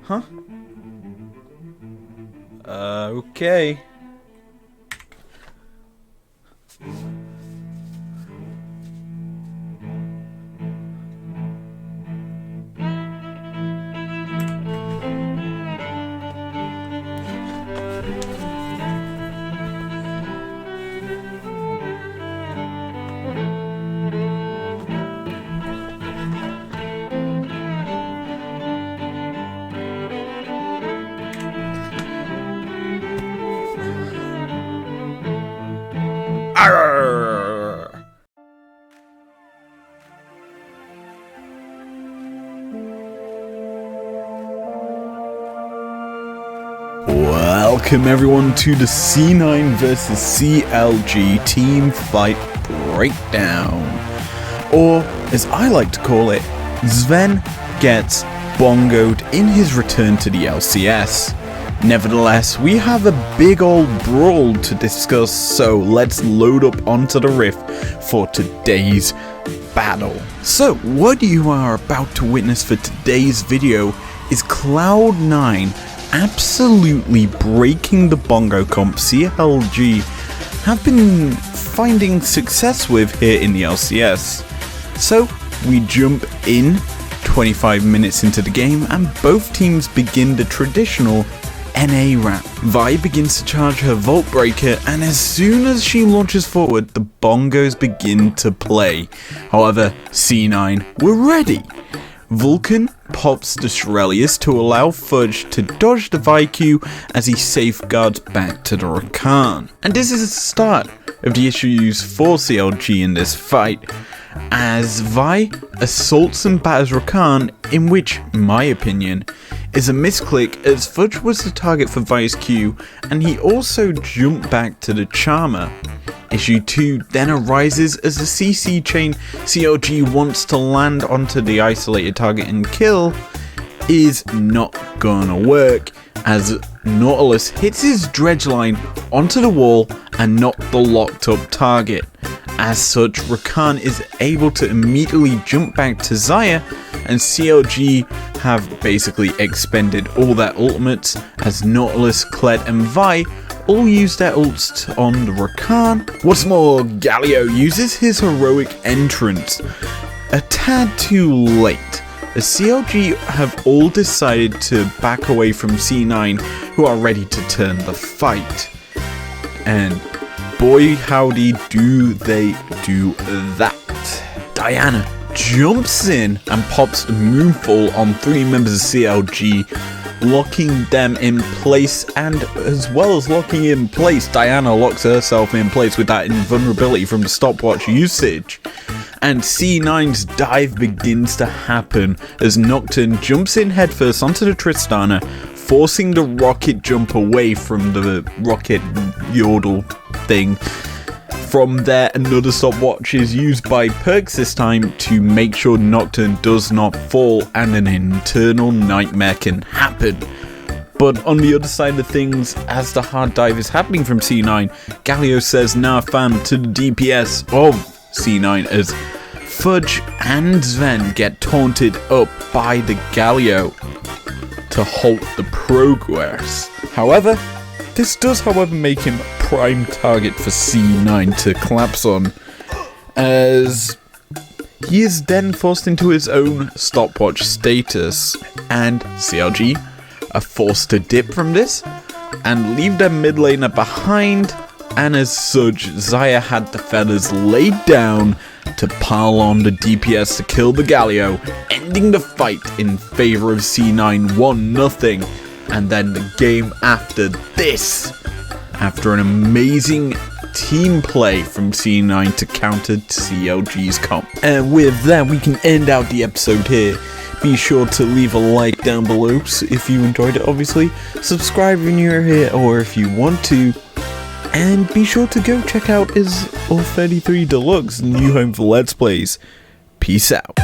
Huh? Okay. Arrrrrggggggghhhhhh. Welcome everyone to the C9 vs CLG team fight breakdown, or as I like to call it, Sven gets bongoed in his return to the LCS. Nevertheless, we have a big old brawl to discuss, so let's load up onto the rift for today's battle. So what you are about to witness for today's video is Cloud9 absolutely breaking the bongo comp CLG have been finding success with here in the LCS. So we jump in 25 minutes into the game and both teams begin the traditional NA ramp. Vi begins to charge her Vault Breaker, and as soon as she launches forward, the bongos begin to play. However, C9 were ready. Vulcan pops the Shurelius to allow Fudge to dodge the Vi Q as he safeguards back to the Rakan. And this is the start of the issues for CLG in this fight, as Vi assaults and batters Rakan, in which, in my opinion, is a misclick as Fudge was the target for Vi's Q and he also jumped back to the Charmer. Issue 2 then arises as the CC chain CLG wants to land onto the isolated target and kill is not gonna work, as Nautilus hits his dredge line onto the wall and not the locked up target. As such, Rakan is able to immediately jump back to Xayah, and CLG have basically expended all their ultimates as Nautilus, Kled and Vi all use their ults on the Rakan. What's more, Galio uses his heroic entrance a tad too late, as CLG have all decided to back away from C9, who are ready to turn the fight. And boy howdy do they do that. Diana jumps in and pops the Moonfall on 3 members of CLG, locking them in place, and as well as locking in place, Diana locks herself in place with that invulnerability from the stopwatch usage. And C9's dive begins to happen as Nocturne jumps in headfirst onto the Tristana, forcing the rocket jump away from the rocket yodel thing. From there, another stopwatch is used by Perks this time to make sure Nocturne does not fall and an internal nightmare can happen. But on the other side of things, as the hard dive is happening from C9, Galio says nah fam to the DPS of C9 as Fudge and Sven get taunted up by the Galio to halt the progress. However, this does make him a prime target for C9 to collapse on, as he is then forced into his own stopwatch status, and CLG are forced to dip from this and leave their mid laner behind, and as such, Xayah had the feathers laid down to pile on the DPS to kill the Galio, ending the fight in favour of C9 1-0. And then the game after this, after an amazing team play from C9 to counter CLG's comp. And with that, we can end out the episode here. Be sure to leave a like down below if you enjoyed it, obviously. Subscribe if you're here or if you want to. And be sure to go check out izlogic.business Deluxe, new home for Let's Plays. Peace out.